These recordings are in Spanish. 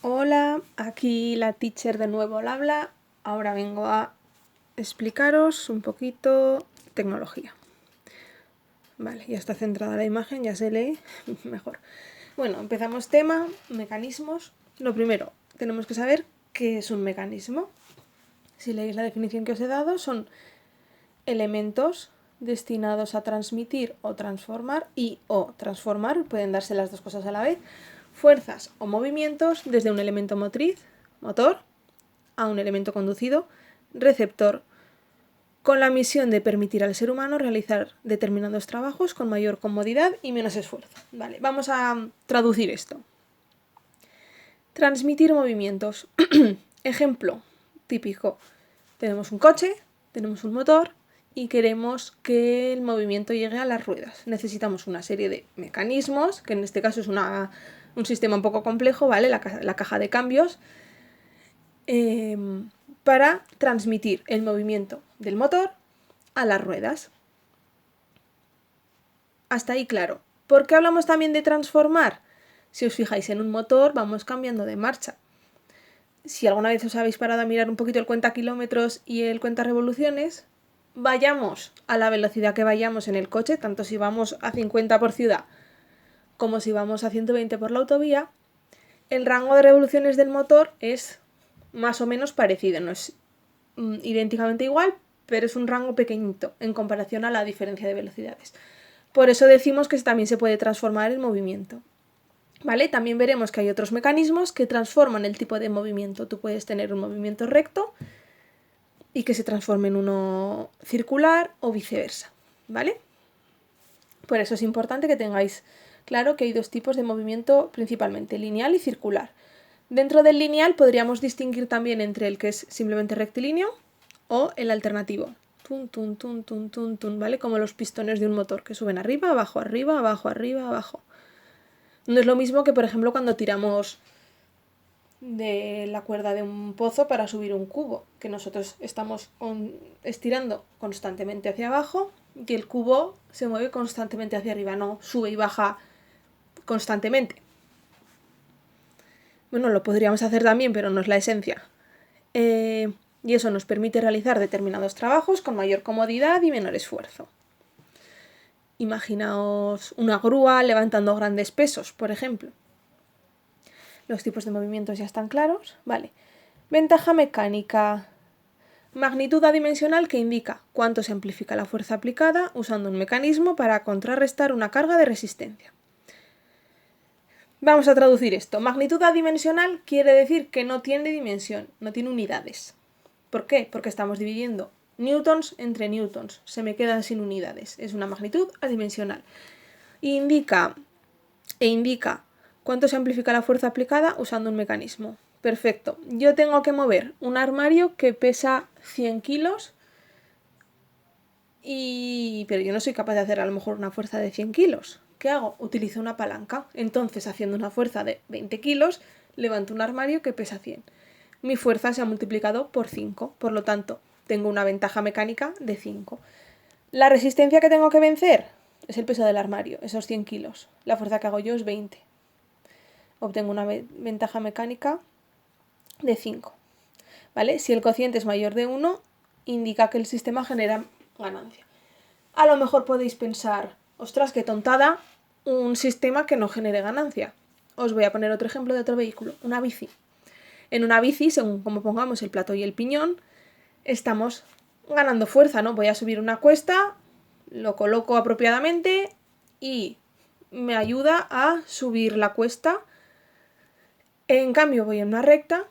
Hola, aquí la teacher de nuevo al habla. Ahora vengo a explicaros un poquito tecnología. Vale, ya está centrada la imagen, ya se lee mejor. Bueno, empezamos tema, mecanismos. Lo primero, tenemos que saber qué es un mecanismo. Si leéis la definición que os he dado, son elementos destinados a transmitir o transformar pueden darse las dos cosas a la vez, fuerzas o movimientos desde un elemento motriz, motor, a un elemento conducido, receptor, con la misión de permitir al ser humano realizar determinados trabajos con mayor comodidad y menos esfuerzo. Vale, vamos a traducir esto. Transmitir movimientos. Ejemplo típico. Tenemos un coche, tenemos un motor y queremos que el movimiento llegue a las ruedas. Necesitamos una serie de mecanismos, que en este caso es un sistema un poco complejo, ¿vale? La caja de cambios, para transmitir el movimiento del motor a las ruedas. Hasta ahí claro. ¿Por qué hablamos también de transformar? Si os fijáis en un motor, vamos cambiando de marcha. Si alguna vez os habéis parado a mirar un poquito el cuenta kilómetros y el cuenta revoluciones, vayamos a la velocidad que vayamos en el coche, tanto si vamos a 50 por ciudad como si vamos a 120 por la autovía, el rango de revoluciones del motor es más o menos parecido, no es idénticamente igual, pero es un rango pequeñito en comparación a la diferencia de velocidades. Por eso decimos que también se puede transformar el movimiento. ¿Vale? También veremos que hay otros mecanismos que transforman el tipo de movimiento. Tú puedes tener un movimiento recto y que se transforme en uno circular o viceversa, ¿vale? Por eso es importante que tengáis claro que hay dos tipos de movimiento principalmente, lineal y circular. Dentro del lineal podríamos distinguir también entre el que es simplemente rectilíneo o el alternativo. Tun, tun, tun, tun, tun, tun, ¿vale? Como los pistones de un motor que suben arriba, abajo, arriba, abajo, arriba, abajo. No es lo mismo que, por ejemplo, cuando tiramos de la cuerda de un pozo para subir un cubo, que nosotros estamos estirando constantemente hacia abajo y el cubo se mueve constantemente hacia arriba, no sube y baja constantemente. Bueno, lo podríamos hacer también, pero no es la esencia. Y eso nos permite realizar determinados trabajos con mayor comodidad y menor esfuerzo. Imaginaos una grúa levantando grandes pesos, por ejemplo. Los tipos de movimientos ya están claros. Vale. Ventaja mecánica. Magnitud adimensional que indica cuánto se amplifica la fuerza aplicada usando un mecanismo para contrarrestar una carga de resistencia. Vamos a traducir esto. Magnitud adimensional quiere decir que no tiene dimensión, no tiene unidades. ¿Por qué? Porque estamos dividiendo newtons entre newtons. Se me quedan sin unidades. Es una magnitud adimensional. Indica cuánto se amplifica la fuerza aplicada usando un mecanismo. Perfecto. Yo tengo que mover un armario que pesa 100 kilos, pero yo no soy capaz de hacer a lo mejor una fuerza de 100 kilos. ¿Qué hago? Utilizo una palanca. Entonces, haciendo una fuerza de 20 kilos, levanto un armario que pesa 100. Mi fuerza se ha multiplicado por 5. Por lo tanto, tengo una ventaja mecánica de 5. La resistencia que tengo que vencer es el peso del armario, esos 100 kilos. La fuerza que hago yo es 20. Obtengo una ventaja mecánica de 5. ¿Vale? Si el cociente es mayor de 1, indica que el sistema genera ganancia. A lo mejor podéis pensar, ostras, qué tontada, un sistema que no genere ganancia. Os voy a poner otro ejemplo de otro vehículo, una bici. En una bici, según como pongamos el plato y el piñón, estamos ganando fuerza, ¿no? Voy a subir una cuesta, lo coloco apropiadamente y me ayuda a subir la cuesta. En cambio, voy en una recta,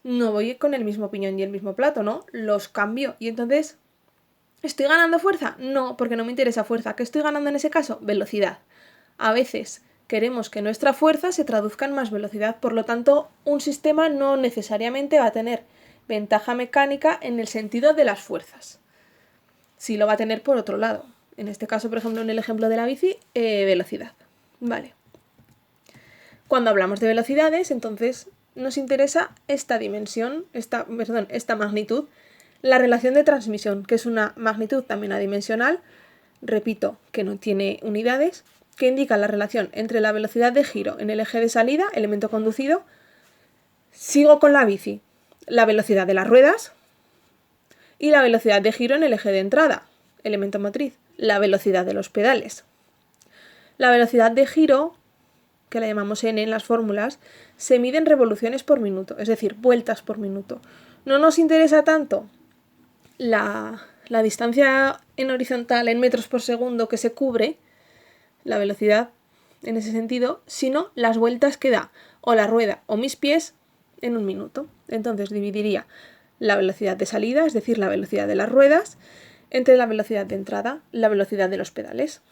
no voy con el mismo piñón y el mismo plato, ¿no? Los cambio y entonces, ¿estoy ganando fuerza? No, porque no me interesa fuerza. ¿Qué estoy ganando en ese caso? Velocidad. A veces queremos que nuestra fuerza se traduzca en más velocidad, por lo tanto, un sistema no necesariamente va a tener ventaja mecánica en el sentido de las fuerzas. Sí lo va a tener por otro lado. En este caso, por ejemplo, en el ejemplo de la bici, velocidad. Vale. Cuando hablamos de velocidades, entonces nos interesa esta magnitud, la relación de transmisión, que es una magnitud también adimensional, repito, que no tiene unidades, que indica la relación entre la velocidad de giro en el eje de salida, elemento conducido, Sigo con la bici. La velocidad de las ruedas y la velocidad de giro en el eje de entrada, elemento motriz. La velocidad de los pedales. La velocidad de giro, que la llamamos n en las fórmulas, se mide en revoluciones por minuto, es decir, vueltas por minuto. No nos interesa tanto la distancia en horizontal en metros por segundo que se cubre, la velocidad en ese sentido, sino las vueltas que da o la rueda o mis pies en un minuto. Entonces dividiría la velocidad de salida, es decir, la velocidad de las ruedas, entre la velocidad de entrada, la velocidad de los pedales.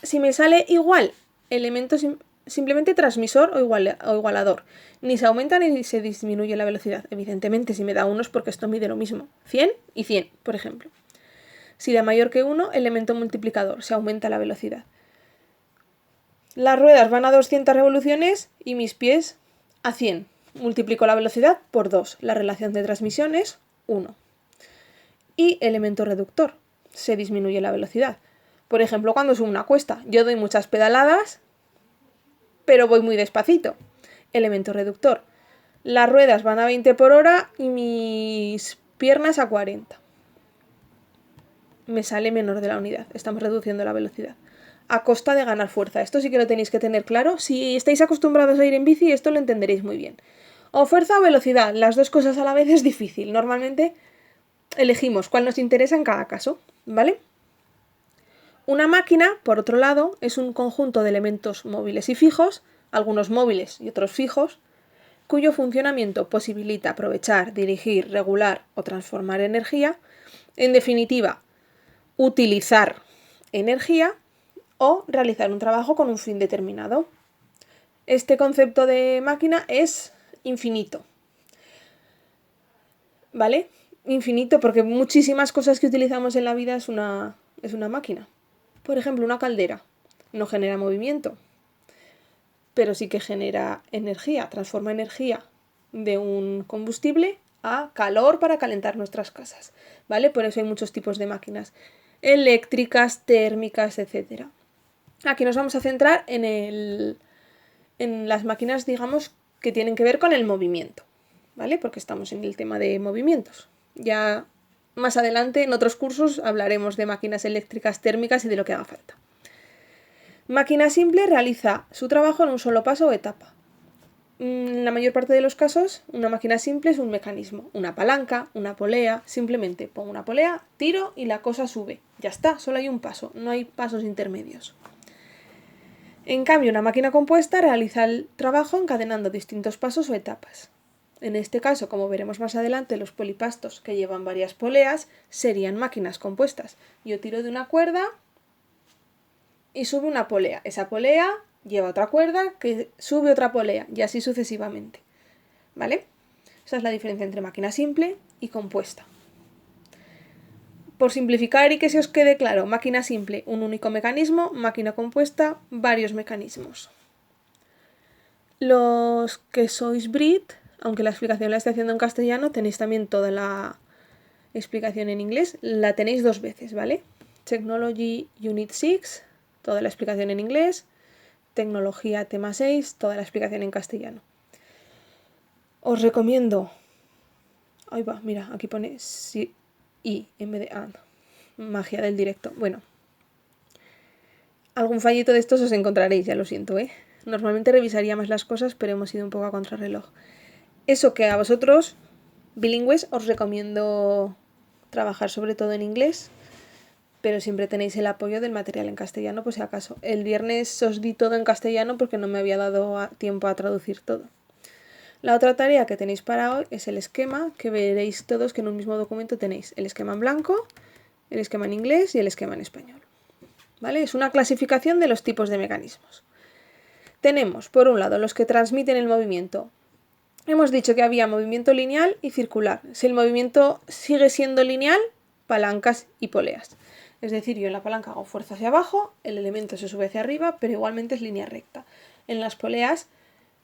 Si me sale igual, elemento simplemente transmisor o igualador. Ni se aumenta ni se disminuye la velocidad. Evidentemente, si me da 1 es porque esto mide lo mismo. 100 y 100, por ejemplo. Si da mayor que 1, elemento multiplicador, se aumenta la velocidad. Las ruedas van a 200 revoluciones y mis pies a 100. Multiplico la velocidad por 2. La relación de transmisión es 1. Y elemento reductor, se disminuye la velocidad. Por ejemplo, cuando subo una cuesta, yo doy muchas pedaladas, pero voy muy despacito. Elemento reductor. Las ruedas van a 20 por hora y mis piernas a 40. Me sale menor de la unidad. Estamos reduciendo la velocidad. A costa de ganar fuerza. Esto sí que lo tenéis que tener claro. Si estáis acostumbrados a ir en bici, esto lo entenderéis muy bien. O fuerza o velocidad. Las dos cosas a la vez es difícil. Normalmente elegimos cuál nos interesa en cada caso, ¿vale? Una máquina, por otro lado, es un conjunto de elementos móviles y fijos, algunos móviles y otros fijos, cuyo funcionamiento posibilita aprovechar, dirigir, regular o transformar energía, en definitiva, utilizar energía o realizar un trabajo con un fin determinado. Este concepto de máquina es infinito, ¿vale? Infinito porque muchísimas cosas que utilizamos en la vida es una máquina. Por ejemplo, una caldera no genera movimiento, pero sí que genera energía, transforma energía de un combustible a calor para calentar nuestras casas, ¿vale? Por eso hay muchos tipos de máquinas eléctricas, térmicas, etc. Aquí nos vamos a centrar en las máquinas, digamos, que tienen que ver con el movimiento, ¿vale? Porque estamos en el tema de movimientos. Ya más adelante, en otros cursos, hablaremos de máquinas eléctricas, térmicas y de lo que haga falta. Máquina simple realiza su trabajo en un solo paso o etapa. En la mayor parte de los casos, una máquina simple es un mecanismo, una palanca, una polea. Simplemente pongo una polea, tiro y la cosa sube. Ya está, solo hay un paso, no hay pasos intermedios. En cambio, una máquina compuesta realiza el trabajo encadenando distintos pasos o etapas. En este caso, como veremos más adelante, los polipastos que llevan varias poleas serían máquinas compuestas. Yo tiro de una cuerda y sube una polea. Esa polea lleva otra cuerda que sube otra polea y así sucesivamente. ¿Vale? Esa es la diferencia entre máquina simple y compuesta. Por simplificar y que se os quede claro, máquina simple, un único mecanismo, máquina compuesta, varios mecanismos. Los que sois Brit, aunque la explicación la estoy haciendo en castellano, tenéis también toda la explicación en inglés. La tenéis 2 veces, ¿vale? Technology Unit 6, toda la explicación en inglés. Tecnología tema 6, toda la explicación en castellano. Os recomiendo... Ahí va, mira, aquí pone sí, I en vez de A. Magia del directo. Bueno. Algún fallito de estos os encontraréis, ya lo siento, ¿eh? Normalmente revisaría más las cosas, pero hemos ido un poco a contrarreloj. Eso que a vosotros, bilingües, os recomiendo trabajar sobre todo en inglés, pero siempre tenéis el apoyo del material en castellano, por si acaso. El viernes os di todo en castellano porque no me había dado tiempo a traducir todo. La otra tarea que tenéis para hoy es el esquema, que veréis todos que en un mismo documento tenéis el esquema en blanco, el esquema en inglés y el esquema en español. ¿Vale? Es una clasificación de los tipos de mecanismos. Tenemos, por un lado, los que transmiten el movimiento. Hemos dicho que había movimiento lineal y circular. Si el movimiento sigue siendo lineal, palancas y poleas. Es decir, yo en la palanca hago fuerza hacia abajo, el elemento se sube hacia arriba, pero igualmente es línea recta. En las poleas,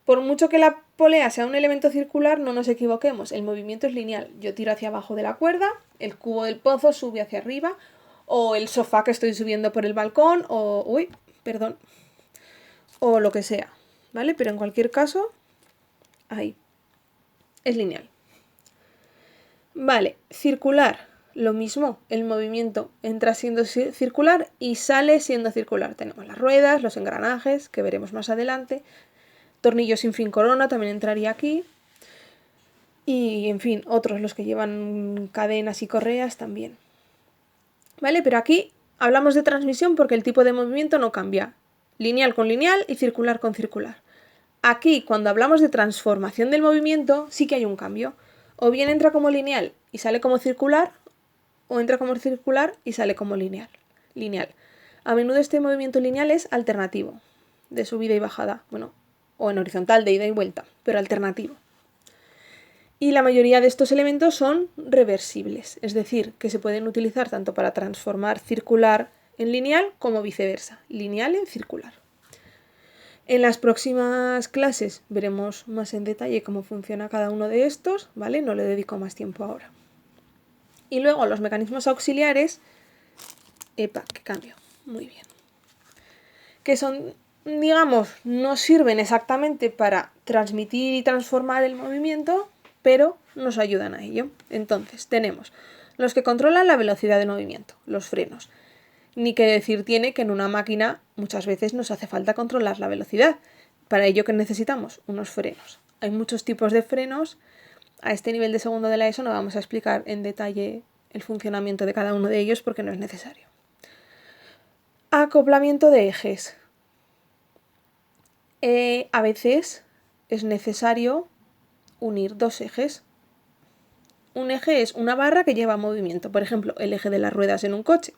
por mucho que la polea sea un elemento circular, no nos equivoquemos, el movimiento es lineal. Yo tiro hacia abajo de la cuerda, el cubo del pozo sube hacia arriba, o el sofá que estoy subiendo por el balcón, o lo que sea, ¿vale? Pero en cualquier caso, Ahí. Es lineal. Vale, circular. Lo mismo, el movimiento entra siendo circular y sale siendo circular. Tenemos las ruedas, los engranajes, que veremos más adelante. Tornillos sin fin corona también entraría aquí. Y, en fin, otros, los que llevan cadenas y correas también. ¿Vale? Pero aquí hablamos de transmisión porque el tipo de movimiento no cambia. Lineal con lineal y circular con circular. Aquí, cuando hablamos de transformación del movimiento, sí que hay un cambio. O bien entra como lineal y sale como circular, o entra como circular y sale como lineal. A menudo este movimiento lineal es alternativo, de subida y bajada, bueno, o en horizontal, de ida y vuelta, pero alternativo. Y la mayoría de estos elementos son reversibles, es decir, que se pueden utilizar tanto para transformar circular en lineal como viceversa, lineal en circular. En las próximas clases veremos más en detalle cómo funciona cada uno de estos, ¿vale? No le dedico más tiempo ahora. Y luego los mecanismos auxiliares, epa, que cambio, muy bien. Que son, digamos, no sirven exactamente para transmitir y transformar el movimiento, pero nos ayudan a ello. Entonces, tenemos los que controlan la velocidad del movimiento, los frenos. Ni que decir tiene que en una máquina muchas veces nos hace falta controlar la velocidad. Para ello, ¿qué necesitamos? Unos frenos. Hay muchos tipos de frenos. A este nivel de segundo de la ESO no vamos a explicar en detalle el funcionamiento de cada uno de ellos porque no es necesario. Acoplamiento de ejes. A veces es necesario unir dos ejes. Un eje es una barra que lleva movimiento, por ejemplo, el eje de las ruedas en un coche.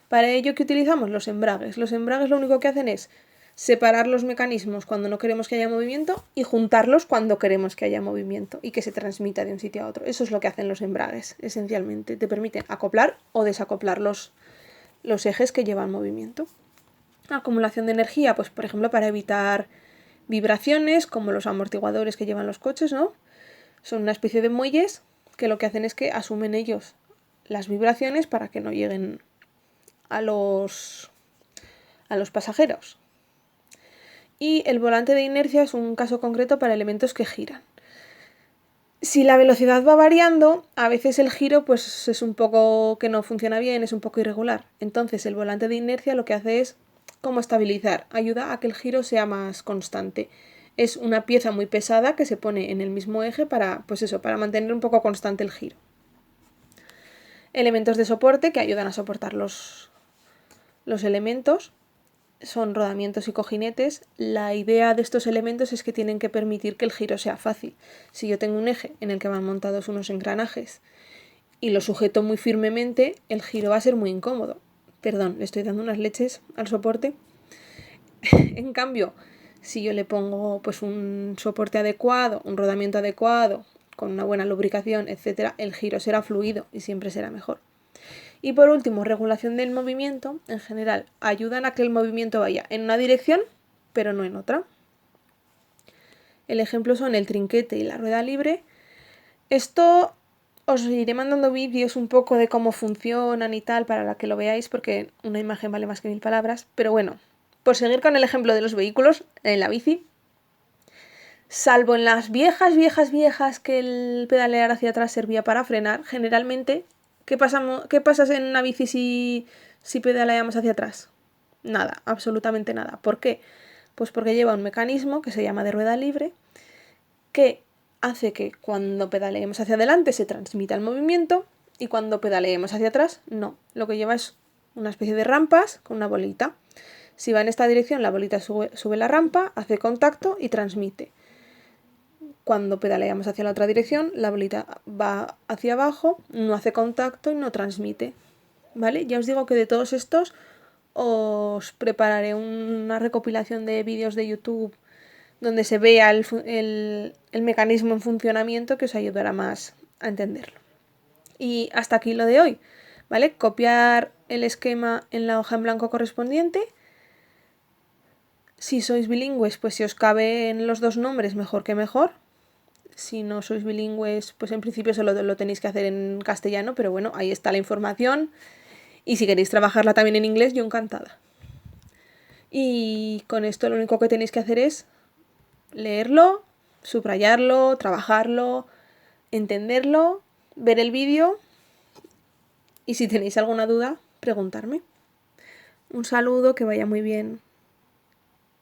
Para ello, ¿qué utilizamos? Los embragues. Los embragues lo único que hacen es separar los mecanismos cuando no queremos que haya movimiento y juntarlos cuando queremos que haya movimiento y que se transmita de un sitio a otro. Eso es lo que hacen los embragues, esencialmente. Te permiten acoplar o desacoplar los ejes que llevan movimiento. Acumulación de energía, pues por ejemplo para evitar vibraciones, como los amortiguadores que llevan los coches, ¿no? Son una especie de muelles que lo que hacen es que asumen ellos las vibraciones para que no lleguen a los pasajeros. Y el volante de inercia es un caso concreto para elementos que giran. Si la velocidad va variando, a veces el giro pues es un poco que no funciona bien, es un poco irregular. Entonces el volante de inercia lo que hace es como estabilizar, ayuda a que el giro sea más constante. Es una pieza muy pesada que se pone en el mismo eje para, pues eso, para mantener un poco constante el giro. Elementos de soporte que ayudan a soportar los elementos. Son rodamientos y cojinetes. La idea de estos elementos es que tienen que permitir que el giro sea fácil. Si yo tengo un eje en el que van montados unos engranajes y lo sujeto muy firmemente, el giro va a ser muy incómodo. Perdón, le estoy dando unas leches al soporte. En cambio, si yo le pongo pues un soporte adecuado, un rodamiento adecuado, con una buena lubricación, etc., el giro será fluido y siempre será mejor. Y por último, regulación del movimiento. En general, ayudan a que el movimiento vaya en una dirección, pero no en otra. El ejemplo son el trinquete y la rueda libre. Esto os iré mandando vídeos un poco de cómo funcionan y tal para que lo veáis, porque una imagen vale más que 1000 palabras. Pero bueno, por seguir con el ejemplo de los vehículos, en la bici, salvo en las viejas que el pedalear hacia atrás servía para frenar, generalmente, ¿qué pasa en una bici si pedaleamos hacia atrás? Nada, absolutamente nada. ¿Por qué? Pues porque lleva un mecanismo que se llama de rueda libre que hace que cuando pedaleemos hacia adelante se transmita el movimiento y cuando pedaleemos hacia atrás no. Lo que lleva es una especie de rampas con una bolita. Si va en esta dirección, la bolita sube la rampa, hace contacto y transmite. Cuando pedaleamos hacia la otra dirección, la bolita va hacia abajo, no hace contacto y no transmite. ¿Vale? Ya os digo que de todos estos os prepararé una recopilación de vídeos de YouTube donde se vea el mecanismo en funcionamiento que os ayudará más a entenderlo. Y hasta aquí lo de hoy, ¿vale? Copiar el esquema en la hoja en blanco correspondiente. Si sois bilingües, pues si os caben los dos nombres, mejor que mejor. Si no sois bilingües, pues en principio solo lo tenéis que hacer en castellano, pero bueno, ahí está la información. Y si queréis trabajarla también en inglés, yo encantada. Y con esto lo único que tenéis que hacer es leerlo, subrayarlo, trabajarlo, entenderlo, ver el vídeo y si tenéis alguna duda, preguntarme. Un saludo, que vaya muy bien.